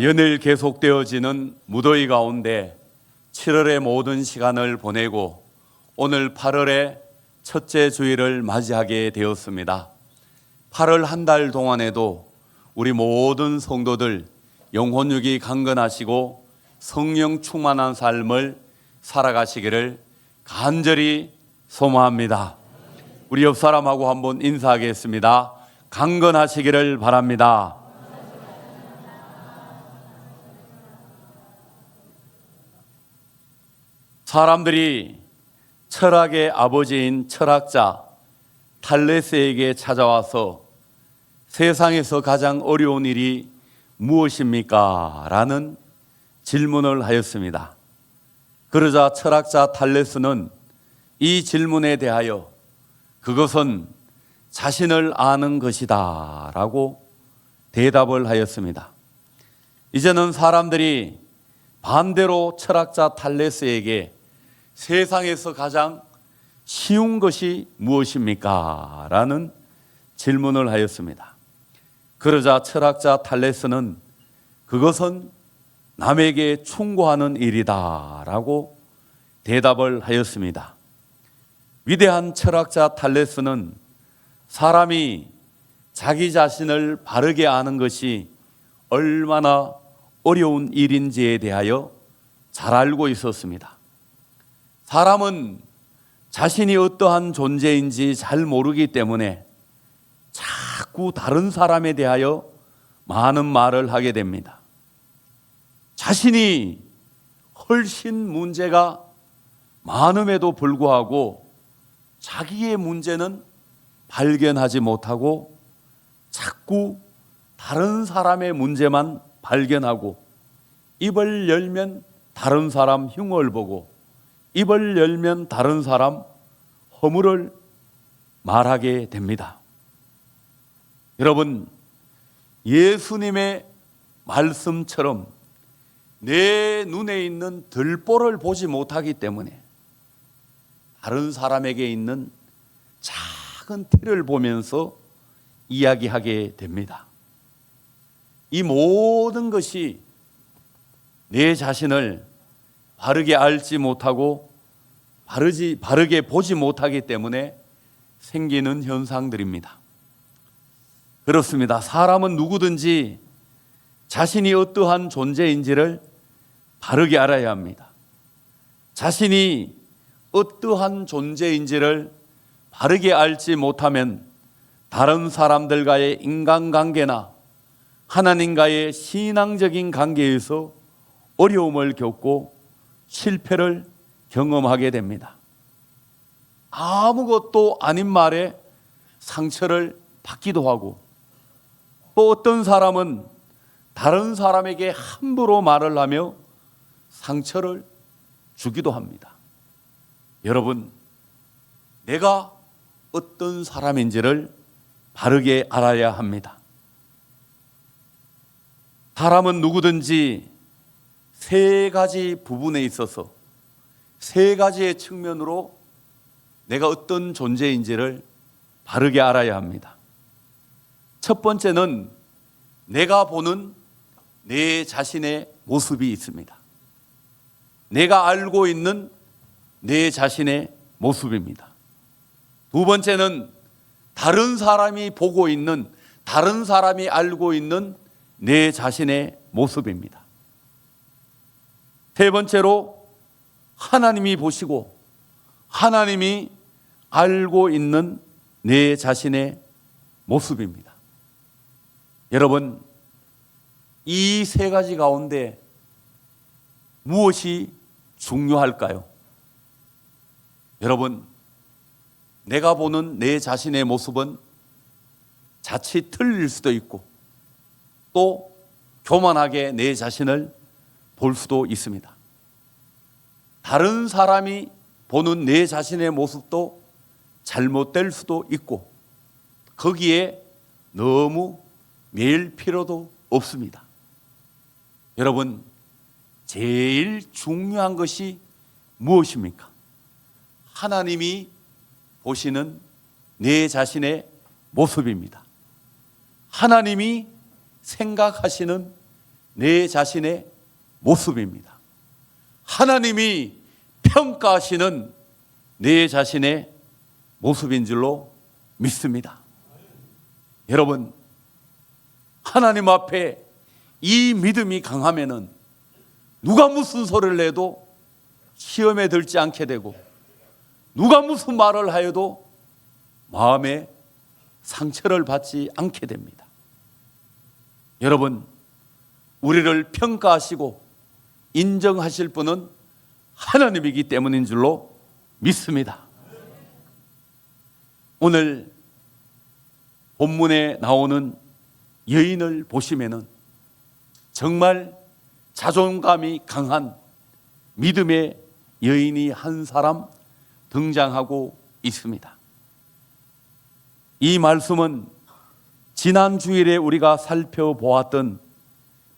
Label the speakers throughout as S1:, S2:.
S1: 연일 계속되어지는 무더위 가운데 7월의 모든 시간을 보내고 오늘 8월의 첫째 주일을 맞이하게 되었습니다. 8월 한 달 동안에도 우리 모든 성도들 영혼육이 강건하시고 성령 충만한 삶을 살아가시기를 간절히 소망합니다. 우리 옆 사람하고 한번 인사하겠습니다. 강건하시기를 바랍니다. 사람들이 철학의 아버지인 철학자 탈레스에게 찾아와서 세상에서 가장 어려운 일이 무엇입니까? 라는 질문을 하였습니다. 그러자 철학자 탈레스는 이 질문에 대하여 그것은 자신을 아는 것이다 라고 대답을 하였습니다. 이제는 사람들이 반대로 철학자 탈레스에게 세상에서 가장 쉬운 것이 무엇입니까? 라는 질문을 하였습니다. 그러자 철학자 탈레스는 그것은 남에게 충고하는 일이다 라고 대답을 하였습니다. 위대한 철학자 탈레스는 사람이 자기 자신을 바르게 아는 것이 얼마나 어려운 일인지에 대하여 잘 알고 있었습니다. 사람은 자신이 어떠한 존재인지 잘 모르기 때문에 자꾸 다른 사람에 대하여 많은 말을 하게 됩니다. 자신이 훨씬 문제가 많음에도 불구하고 자기의 문제는 발견하지 못하고 자꾸 다른 사람의 문제만 발견하고 입을 열면 다른 사람 흉을 보고 입을 열면 다른 사람 허물을 말하게 됩니다. 여러분, 예수님의 말씀처럼 내 눈에 있는 들보를 보지 못하기 때문에 다른 사람에게 있는 작은 티를 보면서 이야기하게 됩니다. 이 모든 것이 내 자신을 바르게 알지 못하고 바르게 보지 못하기 때문에 생기는 현상들입니다. 그렇습니다. 사람은 누구든지 자신이 어떠한 존재인지를 바르게 알아야 합니다. 자신이 어떠한 존재인지를 바르게 알지 못하면 다른 사람들과의 인간관계나 하나님과의 신앙적인 관계에서 어려움을 겪고 실패를 경험하게 됩니다. 아무것도 아닌 말에 상처를 받기도 하고 또 어떤 사람은 다른 사람에게 함부로 말을 하며 상처를 주기도 합니다. 여러분, 내가 어떤 사람인지를 바르게 알아야 합니다. 사람은 누구든지 세 가지 부분에 있어서 세 가지의 측면으로 내가 어떤 존재인지를 바르게 알아야 합니다. 첫 번째는 내가 보는 내 자신의 모습이 있습니다. 내가 알고 있는 내 자신의 모습입니다. 두 번째는 다른 사람이 보고 있는, 다른 사람이 알고 있는 내 자신의 모습입니다. 세 번째로 하나님이 보시고 하나님이 알고 있는 내 자신의 모습입니다. 여러분, 이 세 가지 가운데 무엇이 중요할까요? 여러분, 내가 보는 내 자신의 모습은 자칫 틀릴 수도 있고 또 교만하게 내 자신을 볼 수도 있습니다. 다른 사람이 보는 내 자신의 모습도 잘못될 수도 있고 거기에 너무 매일 필요도 없습니다. 여러분, 제일 중요한 것이 무엇입니까? 하나님이 보시는 내 자신의 모습입니다. 하나님이 생각하시는 내 자신의 모습입니다. 하나님이 평가하시는 내 자신의 모습인 줄로 믿습니다. 여러분, 하나님 앞에 이 믿음이 강하면은 누가 무슨 소리를 해도 시험에 들지 않게 되고, 누가 무슨 말을 하여도 마음에 상처를 받지 않게 됩니다. 여러분, 우리를 평가하시고 인정하실 분은 하나님이기 때문인 줄로 믿습니다. 오늘 본문에 나오는 여인을 보시면은 정말 자존감이 강한 믿음의 여인이 한 사람 등장하고 있습니다. 이 말씀은 지난 주일에 우리가 살펴보았던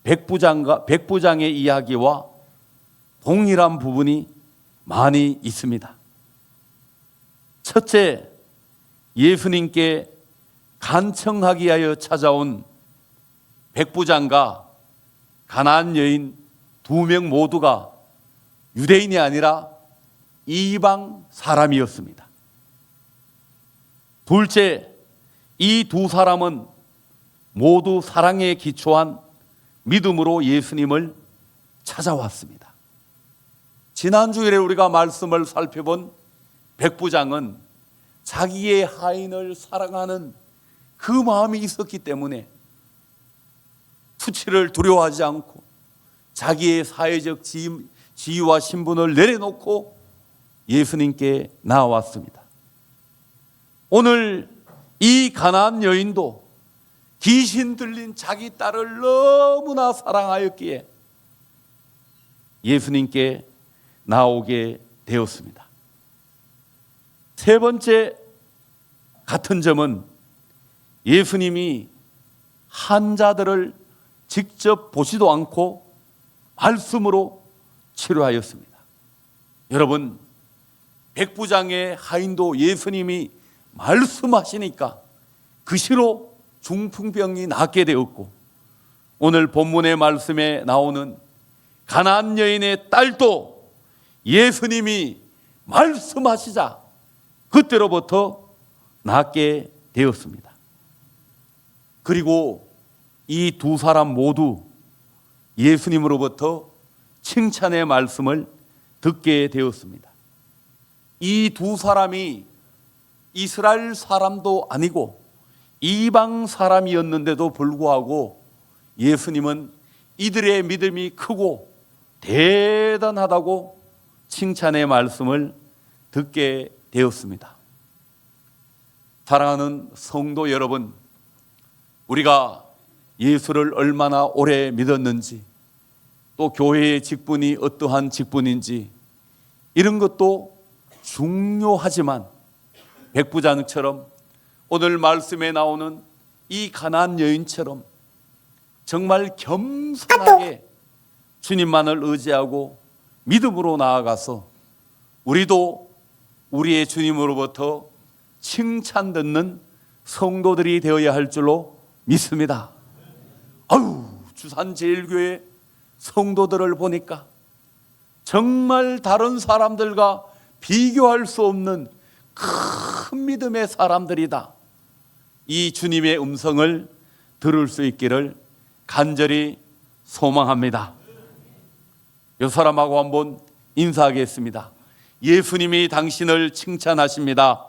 S1: 백부장의 이야기와 동일한 부분이 많이 있습니다. 첫째, 예수님께 간청하기 위하여 찾아온 백부장과 가나안 여인 두 명 모두가 유대인이 아니라 이방 사람이었습니다. 둘째, 이 두 사람은 모두 사랑에 기초한 믿음으로 예수님을 찾아왔습니다. 지난주일에 우리가 말씀을 살펴본 백부장은 자기의 하인을 사랑하는 그 마음이 있었기 때문에 수치를 두려워하지 않고 자기의 사회적 지위와 신분을 내려놓고 예수님께 나왔습니다. 오늘 이 가나안 여인도 귀신 들린 자기 딸을 너무나 사랑하였기에 예수님께 나오게 되었습니다. 세 번째 같은 점은 예수님이 환자들을 직접 보지도 않고 말씀으로 치료하였습니다. 여러분, 백부장의 하인도 예수님이 말씀하시니까 그시로 중풍병이 낫게 되었고, 오늘 본문의 말씀에 나오는 가나안 여인의 딸도 예수님이 말씀하시자 그때로부터 낫게 되었습니다. 그리고 이 두 사람 모두 예수님으로부터 칭찬의 말씀을 듣게 되었습니다. 이 두 사람이 이스라엘 사람도 아니고 이방 사람이었는데도 불구하고 예수님은 이들의 믿음이 크고 대단하다고 칭찬의 말씀을 듣게 되었습니다. 사랑하는 성도 여러분, 우리가 예수를 얼마나 오래 믿었는지, 또 교회의 직분이 어떠한 직분인지 이런 것도 중요하지만 백부장처럼 오늘 말씀에 나오는 이 가나안 여인처럼 정말 겸손하게 주님만을 의지하고 믿음으로 나아가서 우리도 우리의 주님으로부터 칭찬 듣는 성도들이 되어야 할 줄로 믿습니다. 주산제일교회 성도들을 보니까 정말 다른 사람들과 비교할 수 없는 큰 믿음의 사람들이다. 이 주님의 음성을 들을 수 있기를 간절히 소망합니다. 이 사람하고 한번 인사하겠습니다. 예수님이 당신을 칭찬하십니다.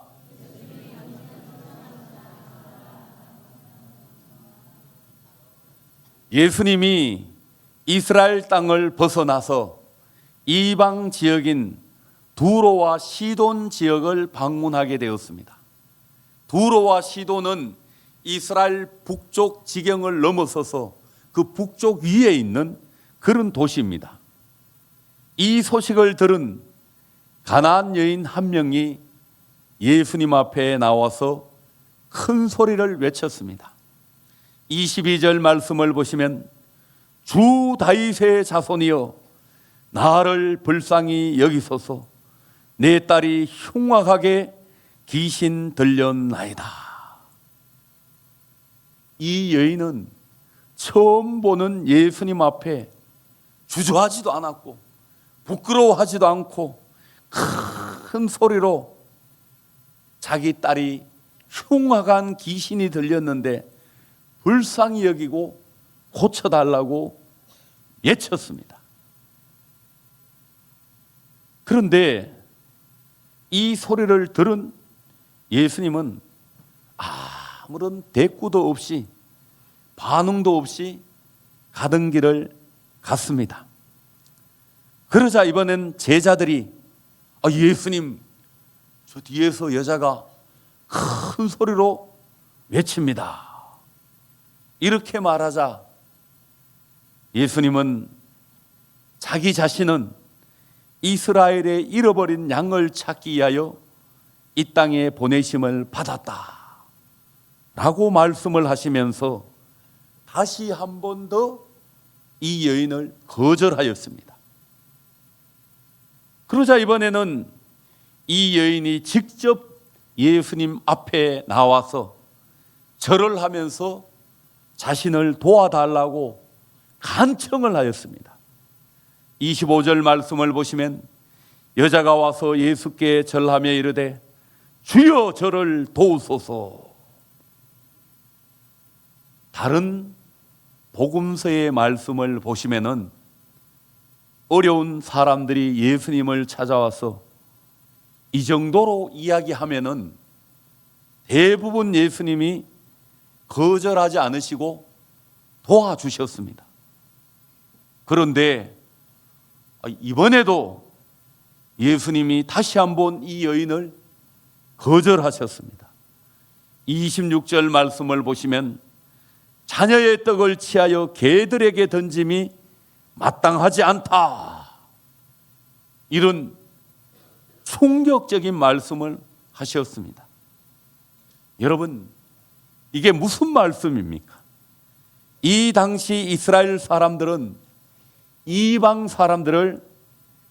S1: 예수님이 이스라엘 땅을 벗어나서 이방 지역인 두로와 시돈 지역을 방문하게 되었습니다. 두로와 시돈은 이스라엘 북쪽 지경을 넘어서서 그 북쪽 위에 있는 그런 도시입니다. 이 소식을 들은 가나안 여인 한 명이 예수님 앞에 나와서 큰 소리를 외쳤습니다. 22절 말씀을 보시면 주 다윗의 자손이여 나를 불쌍히 여기소서 내 딸이 흉악하게 귀신 들렸나이다. 이 여인은 처음 보는 예수님 앞에 주저하지도 않았고 부끄러워하지도 않고 큰 소리로 자기 딸이 흉악한 귀신이 들렸는데 불쌍히 여기고 고쳐달라고 외쳤습니다. 그런데 이 소리를 들은 예수님은 아무런 대꾸도 없이 반응도 없이 가던 길을 갔습니다. 그러자 이번엔 제자들이 예수님, 저 뒤에서 여자가 큰 소리로 외칩니다. 이렇게 말하자 예수님은 자기 자신은 이스라엘의 잃어버린 양을 찾기 위하여 이 땅에 보내심을 받았다 라고 말씀을 하시면서 다시 한 번 더 이 여인을 거절하였습니다. 그러자 이번에는 이 여인이 직접 예수님 앞에 나와서 절을 하면서 자신을 도와달라고 간청을 하였습니다. 25절 말씀을 보시면 여자가 와서 예수께 절하며 이르되 주여 저를 도우소서. 다른 복음서의 말씀을 보시면은 어려운 사람들이 예수님을 찾아와서 이 정도로 이야기하면은 대부분 예수님이 거절하지 않으시고 도와주셨습니다. 그런데 이번에도 예수님이 다시 한번 이 여인을 거절하셨습니다. 26절 말씀을 보시면 자녀의 떡을 취하여 개들에게 던짐이 마땅하지 않다. 이런 충격적인 말씀을 하셨습니다. 여러분, 이게 무슨 말씀입니까? 이 당시 이스라엘 사람들은 이방 사람들을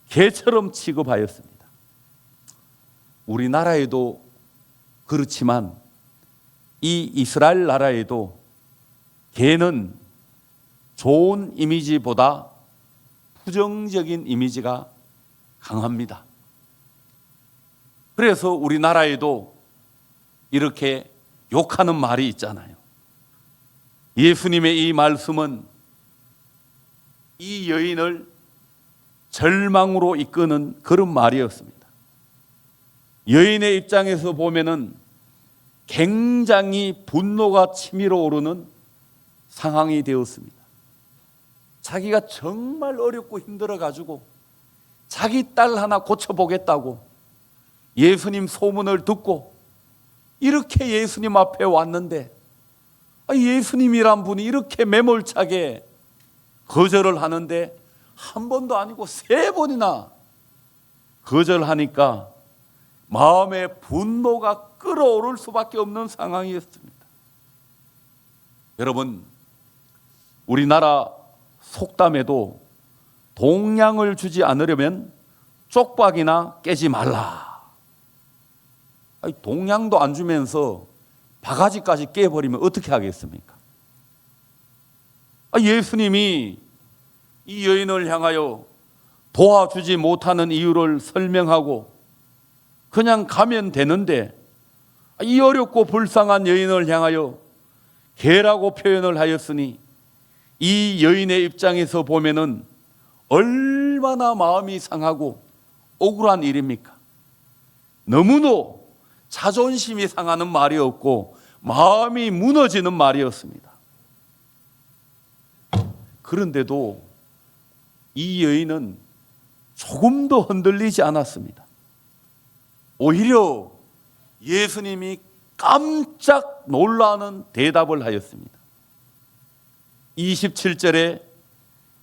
S1: 개처럼 취급하였습니다. 우리나라에도 그렇지만 이 이스라엘 나라에도 개는 좋은 이미지보다 부정적인 이미지가 강합니다. 그래서 우리나라에도 이렇게 욕하는 말이 있잖아요. 예수님의 이 말씀은 이 여인을 절망으로 이끄는 그런 말이었습니다. 여인의 입장에서 보면은 굉장히 분노가 치밀어 오르는 상황이 되었습니다. 자기가 정말 어렵고 힘들어가지고 자기 딸 하나 고쳐보겠다고 예수님 소문을 듣고 이렇게 예수님 앞에 왔는데 예수님이란 분이 이렇게 매몰차게 거절을 하는데 한 번도 아니고 3번이나 거절하니까 마음의 분노가 끓어오를 수밖에 없는 상황이었습니다. 여러분, 우리나라 속담에도 동량을 주지 않으려면 쪽박이나 깨지 말라. 동량도 안 주면서 바가지까지 깨버리면 어떻게 하겠습니까? 예수님이 이 여인을 향하여 도와주지 못하는 이유를 설명하고 그냥 가면 되는데 이 어렵고 불쌍한 여인을 향하여 개라고 표현을 하였으니 이 여인의 입장에서 보면은 얼마나 마음이 상하고 억울한 일입니까? 너무도 자존심이 상하는 말이었고 마음이 무너지는 말이었습니다. 그런데도 이 여인은 조금도 흔들리지 않았습니다. 오히려 예수님이 깜짝 놀라는 대답을 하였습니다. 27절의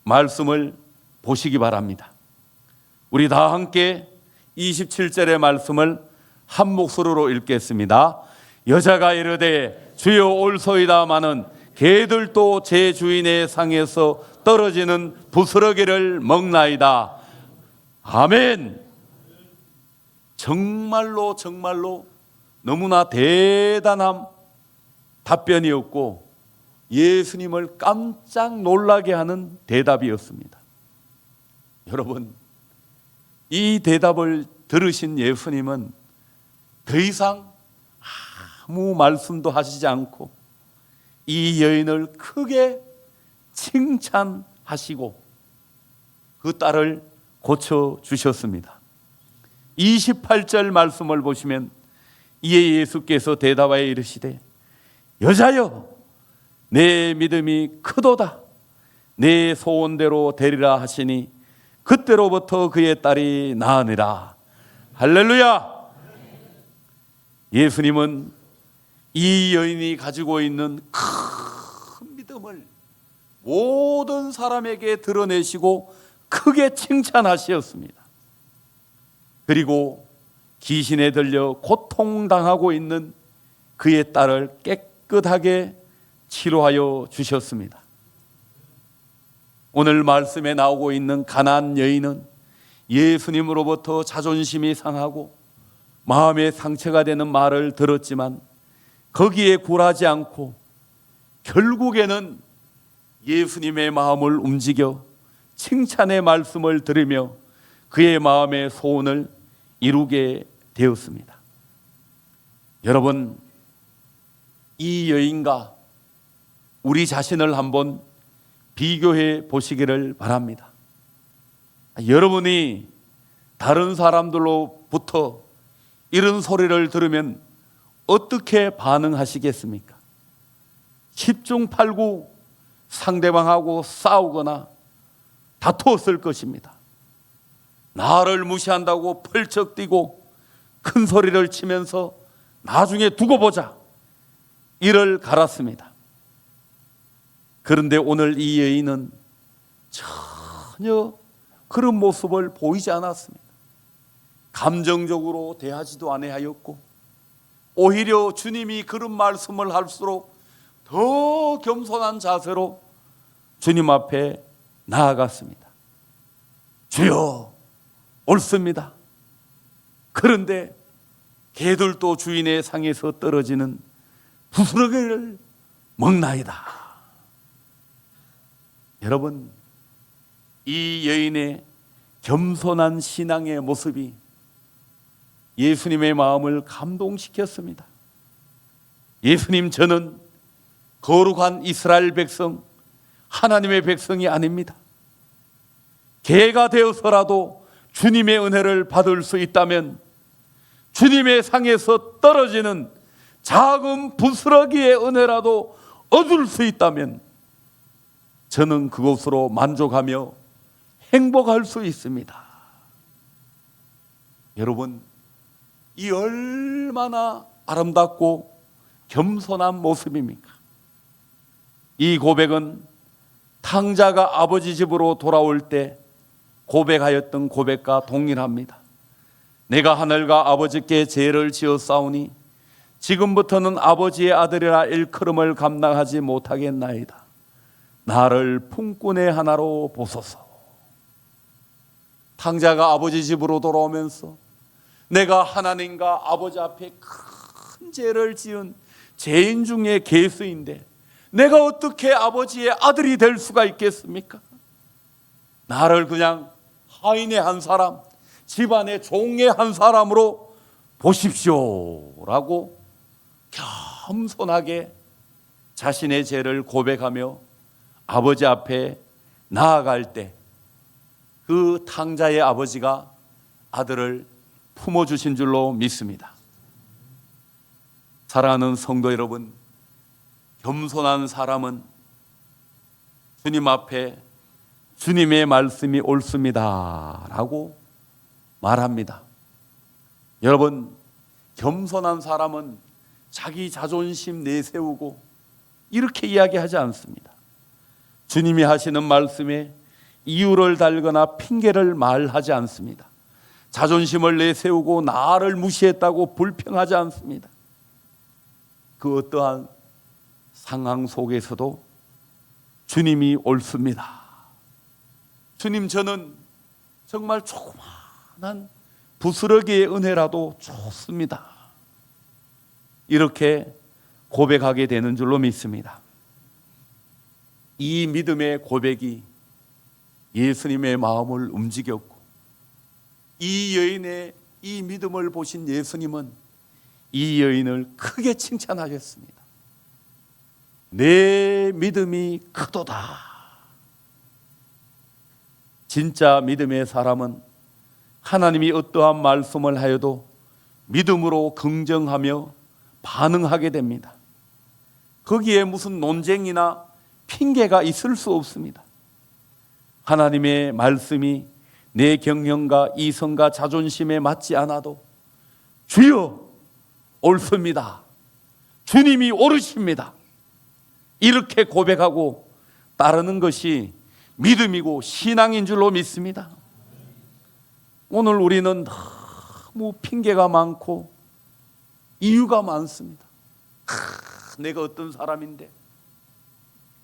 S1: 말씀을 보시기 바랍니다. 우리 다 함께 27절의 말씀을 한 목소리로 읽겠습니다. 여자가 이르되 주여 올소이다마는 개들도 제 주인의 상에서 떨어지는 부스러기를 먹나이다. 아멘. 정말로 너무나 대단한 답변이었고 예수님을 깜짝 놀라게 하는 대답이었습니다. 여러분, 이 대답을 들으신 예수님은 더 이상 아무 말씀도 하시지 않고 이 여인을 크게 칭찬하시고 그 딸을 고쳐주셨습니다. 28절 말씀을 보시면 이에 예수께서 대답하여 이르시되 여자여 내 믿음이 크도다 내 소원대로 되리라 하시니 그때로부터 그의 딸이 나으니라. 할렐루야. 예수님은 이 여인이 가지고 있는 큰 믿음을 모든 사람에게 드러내시고 크게 칭찬하셨습니다. 그리고 귀신에 들려 고통당하고 있는 그의 딸을 깨끗하게 치료하여 주셨습니다. 오늘 말씀에 나오고 있는 가나안 여인은 예수님으로부터 자존심이 상하고 마음에 상처가 되는 말을 들었지만 거기에 굴하지 않고 결국에는 예수님의 마음을 움직여 칭찬의 말씀을 들으며 그의 마음의 소원을 이루게 되었습니다. 여러분, 이 여인과 우리 자신을 한번 비교해 보시기를 바랍니다. 여러분이 다른 사람들로부터 이런 소리를 들으면 어떻게 반응하시겠습니까? 10중 8구 상대방하고 싸우거나 다투었을 것입니다. 나를 무시한다고 펄쩍 뛰고 큰 소리를 치면서 나중에 두고 보자 이를 갈았습니다. 그런데 오늘 이 여인은 전혀 그런 모습을 보이지 않았습니다. 감정적으로 대하지도 아니하였고 오히려 주님이 그런 말씀을 할수록 더 겸손한 자세로 주님 앞에 나아갔습니다. 주여, 옳습니다. 그런데 개들도 주인의 상에서 떨어지는 부스러기를 먹나이다. 여러분, 이 여인의 겸손한 신앙의 모습이 예수님의 마음을 감동시켰습니다. 예수님, 저는 거룩한 이스라엘 백성, 하나님의 백성이 아닙니다. 개가 되어서라도 주님의 은혜를 받을 수 있다면 주님의 상에서 떨어지는 작은 부스러기의 은혜라도 얻을 수 있다면 저는 그것으로 만족하며 행복할 수 있습니다. 여러분, 이 얼마나 아름답고 겸손한 모습입니까? 이 고백은 탕자가 아버지 집으로 돌아올 때 고백하였던 고백과 동일합니다. 내가 하늘과 아버지께 죄를 지었사오니 지금부터는 아버지의 아들이라 일컬음을 감당하지 못하겠나이다. 나를 품꾼의 하나로 보소서. 탕자가 아버지 집으로 돌아오면서 내가 하나님과 아버지 앞에 큰 죄를 지은 죄인 중에 괴수인데 내가 어떻게 아버지의 아들이 될 수가 있겠습니까? 나를 그냥 하인의 한 사람, 집안의 종의 한 사람으로 보십시오라고 겸손하게 자신의 죄를 고백하며 아버지 앞에 나아갈 때 그 탕자의 아버지가 아들을 품어주신 줄로 믿습니다. 사랑하는 성도 여러분, 겸손한 사람은 주님 앞에 주님의 말씀이 옳습니다 라고 말합니다. 여러분, 겸손한 사람은 자기 자존심 내세우고 이렇게 이야기하지 않습니다. 주님이 하시는 말씀에 이유를 달거나 핑계를 말하지 않습니다. 자존심을 내세우고 나를 무시했다고 불평하지 않습니다. 그 어떠한 상황 속에서도 주님이 옳습니다. 주님, 저는 정말 조그마한 부스러기의 은혜라도 좋습니다. 이렇게 고백하게 되는 줄로 믿습니다. 이 믿음의 고백이 예수님의 마음을 움직였고, 이 여인의 이 믿음을 보신 예수님은 이 여인을 크게 칭찬하셨습니다. 내 믿음이 크도다. 진짜 믿음의 사람은 하나님이 어떠한 말씀을 하여도 믿음으로 긍정하며 반응하게 됩니다. 거기에 무슨 논쟁이나 핑계가 있을 수 없습니다. 하나님의 말씀이 내 경영과 이성과 자존심에 맞지 않아도 주여 옳습니다, 주님이 옳으십니다, 이렇게 고백하고 따르는 것이 믿음이고 신앙인 줄로 믿습니다. 오늘 우리는 너무 핑계가 많고 이유가 많습니다. 내가 어떤 사람인데,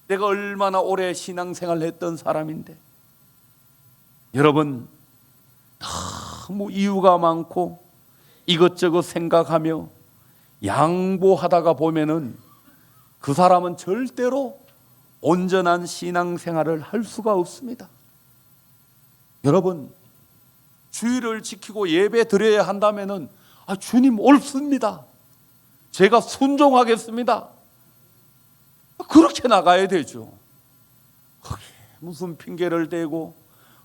S1: 내가 얼마나 오래 신앙생활을 했던 사람인데. 여러분, 너무 이유가 많고 이것저것 생각하며 양보하다가 보면은 그 사람은 절대로 온전한 신앙생활을 할 수가 없습니다. 여러분, 주의를 지키고 예배 드려야 한다면은 주님 옳습니다, 제가 순종하겠습니다, 그렇게 나가야 되죠. 거기에 무슨 핑계를 대고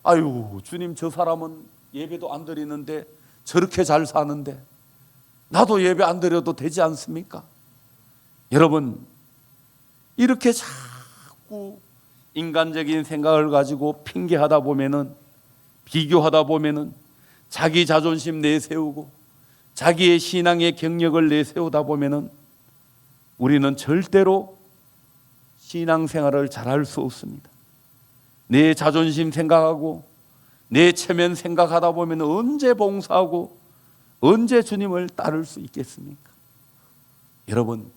S1: 아유 주님, 저 사람은 예배도 안 드리는데 저렇게 잘 사는데 나도 예배 안 드려도 되지 않습니까? 여러분, 이렇게 자꾸 인간적인 생각을 가지고 핑계하다 보면은, 비교하다 보면은 자기 자존심 내세우고 자기의 신앙의 경력을 내세우다 보면은 우리는 절대로 신앙생활을 잘할 수 없습니다. 내 자존심 생각하고 내 체면 생각하다 보면 언제 봉사하고 언제 주님을 따를 수 있겠습니까? 여러분,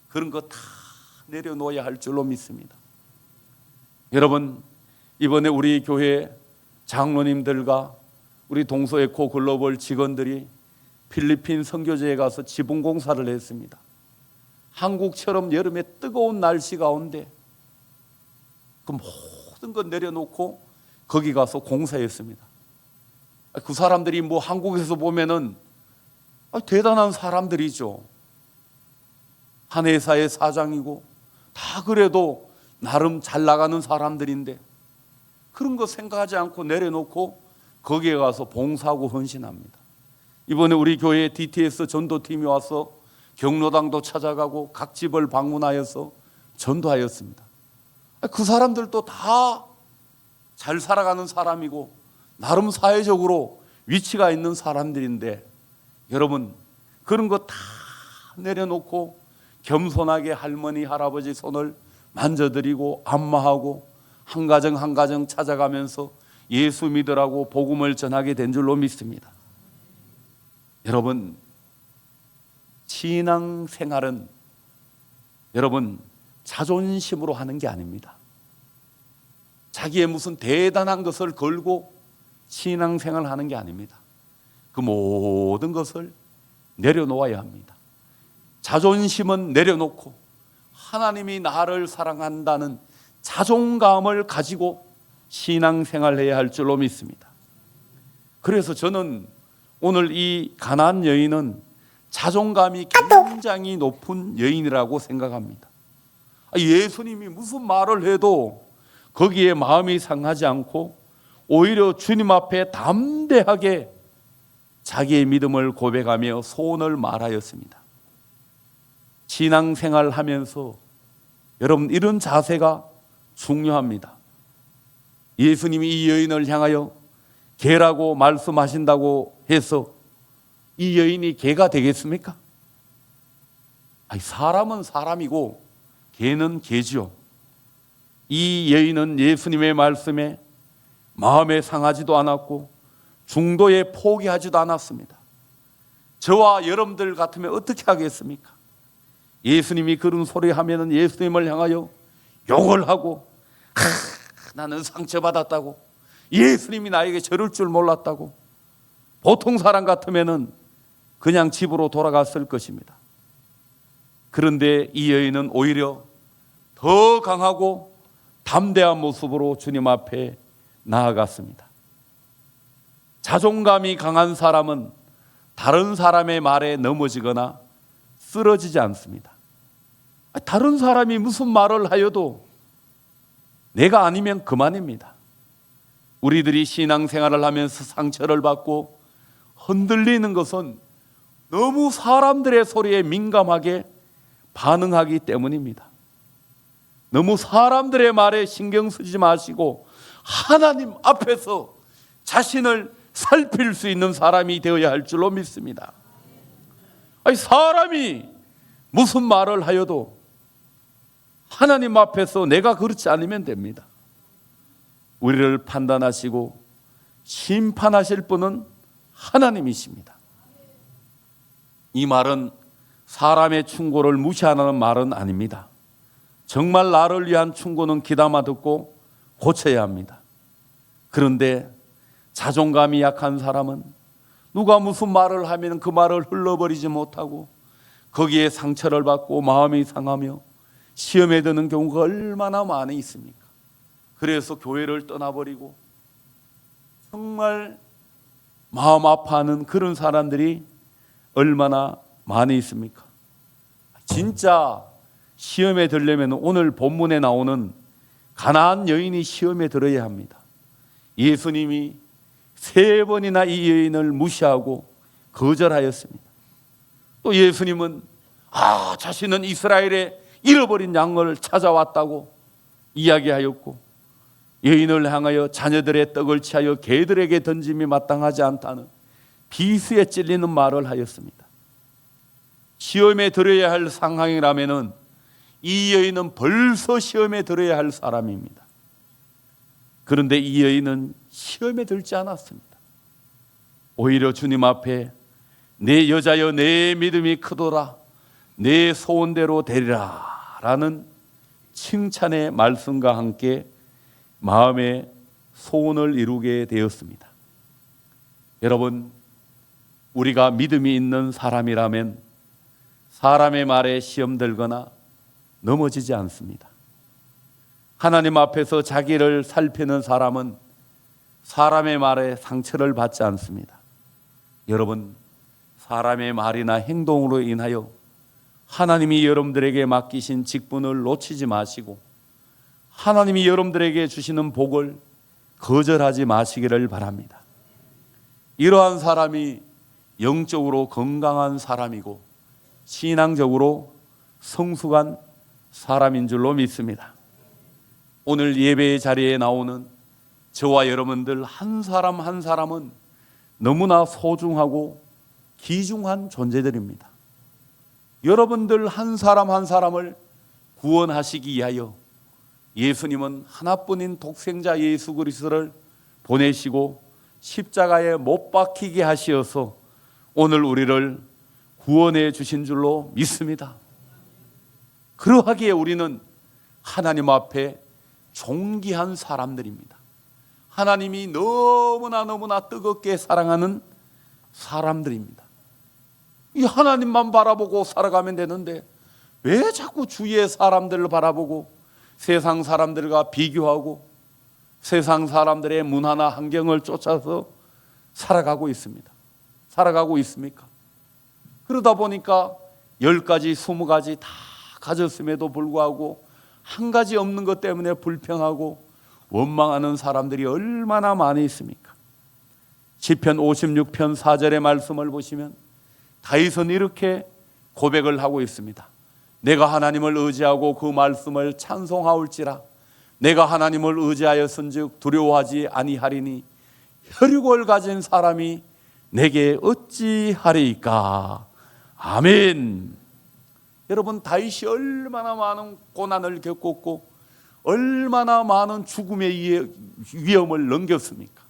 S1: 그런 거 다 내려놓아야 할 줄로 믿습니다. 여러분, 이번에 우리 교회 장로님들과 우리 동서에코 글로벌 직원들이 필리핀 선교제에 가서 지붕공사를 했습니다. 한국처럼 여름에 뜨거운 날씨 가운데 그 모든 것 내려놓고 거기 가서 공사했습니다. 그 사람들이 뭐 한국에서 보면은 대단한 사람들이죠. 한 회사의 사장이고 다 그래도 나름 잘 나가는 사람들인데 그런 거 생각하지 않고 내려놓고 거기에 가서 봉사하고 헌신합니다. 이번에 우리 교회에 DTS 전도팀이 와서 경로당도 찾아가고 각 집을 방문하여서 전도하였습니다. 그 사람들도 다 잘 살아가는 사람이고 나름 사회적으로 위치가 있는 사람들인데, 여러분, 그런 거 다 내려놓고 겸손하게 할머니 할아버지 손을 만져드리고 안마하고 한 가정 한 가정 찾아가면서 예수 믿으라고 복음을 전하게 된 줄로 믿습니다. 여러분, 신앙생활은 여러분 자존심으로 하는 게 아닙니다. 자기의 무슨 대단한 것을 걸고 신앙생활을 하는 게 아닙니다. 그 모든 것을 내려놓아야 합니다. 자존심은 내려놓고 하나님이 나를 사랑한다는 자존감을 가지고 신앙생활을 해야 할 줄로 믿습니다. 그래서 저는 오늘 이 가나안 여인은 자존감이 굉장히 높은 여인이라고 생각합니다. 예수님이 무슨 말을 해도 거기에 마음이 상하지 않고 오히려 주님 앞에 담대하게 자기의 믿음을 고백하며 소원을 말하였습니다. 신앙생활을 하면서 여러분, 이런 자세가 중요합니다. 예수님이 이 여인을 향하여 개라고 말씀하신다고 해서 이 여인이 개가 되겠습니까? 사람은 사람이고 개는 개지요. 이 여인은 예수님의 말씀에 마음에 상하지도 않았고 중도에 포기하지도 않았습니다. 저와 여러분들 같으면 어떻게 하겠습니까? 예수님이 그런 소리 하면은 예수님을 향하여 욕을 하고 나는 상처받았다고, 예수님이 나에게 저럴 줄 몰랐다고, 보통 사람 같으면은 그냥 집으로 돌아갔을 것입니다. 그런데 이 여인은 오히려 더 강하고 담대한 모습으로 주님 앞에 나아갔습니다. 자존감이 강한 사람은 다른 사람의 말에 넘어지거나 쓰러지지 않습니다. 다른 사람이 무슨 말을 하여도 내가 아니면 그만입니다. 우리들이 신앙생활을 하면서 상처를 받고 흔들리는 것은 너무 사람들의 소리에 민감하게 반응하기 때문입니다. 너무 사람들의 말에 신경 쓰지 마시고 하나님 앞에서 자신을 살필 수 있는 사람이 되어야 할 줄로 믿습니다. 사람이 무슨 말을 하여도 하나님 앞에서 내가 그렇지 않으면 됩니다. 우리를 판단하시고 심판하실 분은 하나님이십니다. 이 말은 사람의 충고를 무시하는 말은 아닙니다. 정말 나를 위한 충고는 귀담아 듣고 고쳐야 합니다. 그런데 자존감이 약한 사람은 누가 무슨 말을 하면 그 말을 흘러버리지 못하고 거기에 상처를 받고 마음이 상하며 시험에 드는 경우가 얼마나 많이 있습니까? 그래서 교회를 떠나버리고 정말 마음 아파하는 그런 사람들이 얼마나 많이 있습니까? 진짜 시험에 들려면 오늘 본문에 나오는 가나안 여인이 시험에 들어야 합니다. 예수님이 3번이나 이 여인을 무시하고 거절하였습니다. 또 예수님은 자신은 이스라엘에 잃어버린 양을 찾아왔다고 이야기하였고, 여인을 향하여 자녀들의 떡을 취하여 개들에게 던짐이 마땅하지 않다는 비수에 찔리는 말을 하였습니다. 시험에 들어야 할 상황이라면 이 여인은 벌써 시험에 들어야 할 사람입니다. 그런데 이 여인은 시험에 들지 않았습니다. 오히려 주님 앞에 내 여자여 내 믿음이 크도다, 내 소원대로 되리라 라는 칭찬의 말씀과 함께 마음의 소원을 이루게 되었습니다. 여러분, 우리가 믿음이 있는 사람이라면 사람의 말에 시험 들거나 넘어지지 않습니다. 하나님 앞에서 자기를 살피는 사람은 사람의 말에 상처를 받지 않습니다. 여러분, 사람의 말이나 행동으로 인하여 하나님이 여러분들에게 맡기신 직분을 놓치지 마시고 하나님이 여러분들에게 주시는 복을 거절하지 마시기를 바랍니다. 이러한 사람이 영적으로 건강한 사람이고 신앙적으로 성숙한 사람인 줄로 믿습니다. 오늘 예배의 자리에 나오는 저와 여러분들 한 사람 한 사람은 너무나 소중하고 귀중한 존재들입니다. 여러분들 한 사람 한 사람을 구원하시기 위하여 예수님은 하나뿐인 독생자 예수 그리스도를 보내시고 십자가에 못 박히게 하시어서 오늘 우리를 구원해 주신 줄로 믿습니다. 그러하기에 우리는 하나님 앞에 존귀한 사람들입니다. 하나님이 너무나 뜨겁게 사랑하는 사람들입니다. 이 하나님만 바라보고 살아가면 되는데 왜 자꾸 주위의 사람들을 바라보고 세상 사람들과 비교하고 세상 사람들의 문화나 환경을 쫓아서 살아가고 있습니까? 그러다 보니까 10가지, 20가지 다 가졌음에도 불구하고 한 가지 없는 것 때문에 불평하고 원망하는 사람들이 얼마나 많이 있습니까? 시편 56편 4절의 말씀을 보시면 다윗은 이렇게 고백을 하고 있습니다. 내가 하나님을 의지하고 그 말씀을 찬송하올지라. 내가 하나님을 의지하였은즉 두려워하지 아니하리니 혈육을 가진 사람이 내게 어찌하리이까. 아멘. 여러분, 다윗이 얼마나 많은 고난을 겪었고 얼마나 많은 죽음의 위험을 넘겼습니까?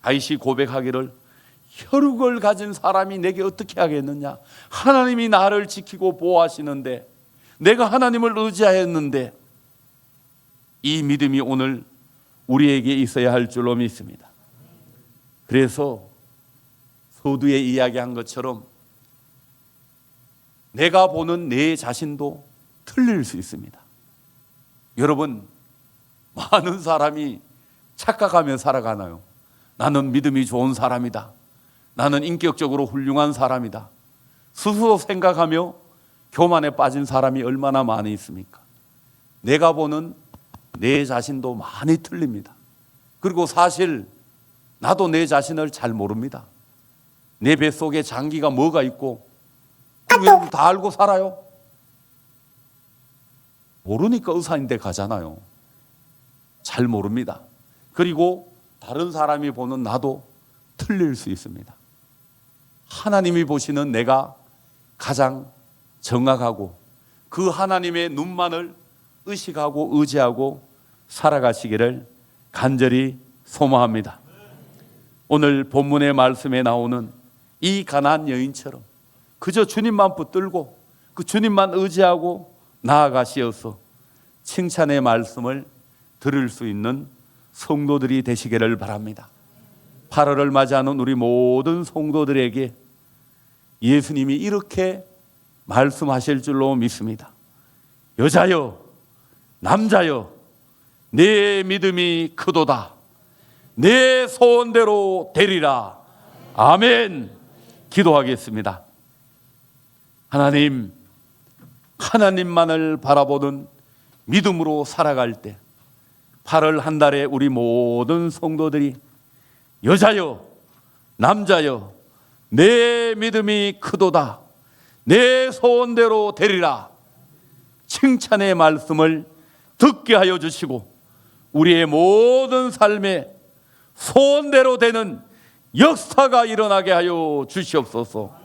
S1: 다윗이 고백하기를 혈육을 가진 사람이 내게 어떻게 하겠느냐. 하나님이 나를 지키고 보호하시는데 내가 하나님을 의지하였는데. 이 믿음이 오늘 우리에게 있어야 할 줄로 믿습니다. 그래서 서두에 이야기한 것처럼 내가 보는 내 자신도 틀릴 수 있습니다. 여러분, 많은 사람이 착각하며 살아가나요? 나는 믿음이 좋은 사람이다. 나는 인격적으로 훌륭한 사람이다. 스스로 생각하며 교만에 빠진 사람이 얼마나 많이 있습니까? 내가 보는 내 자신도 많이 틀립니다. 그리고 사실 나도 내 자신을 잘 모릅니다. 내 뱃속에 장기가 뭐가 있고 여러분 다 알고 살아요? 모르니까 의사인데 가잖아요. 잘 모릅니다. 그리고 다른 사람이 보는 나도 틀릴 수 있습니다. 하나님이 보시는 내가 가장 정확하고 그 하나님의 눈만을 의식하고 의지하고 살아가시기를 간절히 소망합니다. 오늘 본문의 말씀에 나오는 이 가나안 여인처럼 그저 주님만 붙들고 그 주님만 의지하고 나아가시어서 칭찬의 말씀을 들을 수 있는 성도들이 되시기를 바랍니다. 8월을 맞이하는 우리 모든 성도들에게 예수님이 이렇게 말씀하실 줄로 믿습니다. 여자여 남자여 내 믿음이 크도다. 내 소원대로 되리라. 아멘. 기도하겠습니다. 하나님, 하나님만을 바라보는 믿음으로 살아갈 때 8월 한 달에 우리 모든 성도들이 여자여 남자여 내 믿음이 크도다. 내 소원대로 되리라. 칭찬의 말씀을 듣게 하여 주시고 우리의 모든 삶에 소원대로 되는 역사가 일어나게 하여 주시옵소서.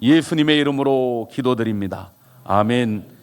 S1: 예수님의 이름으로 기도드립니다. 아멘.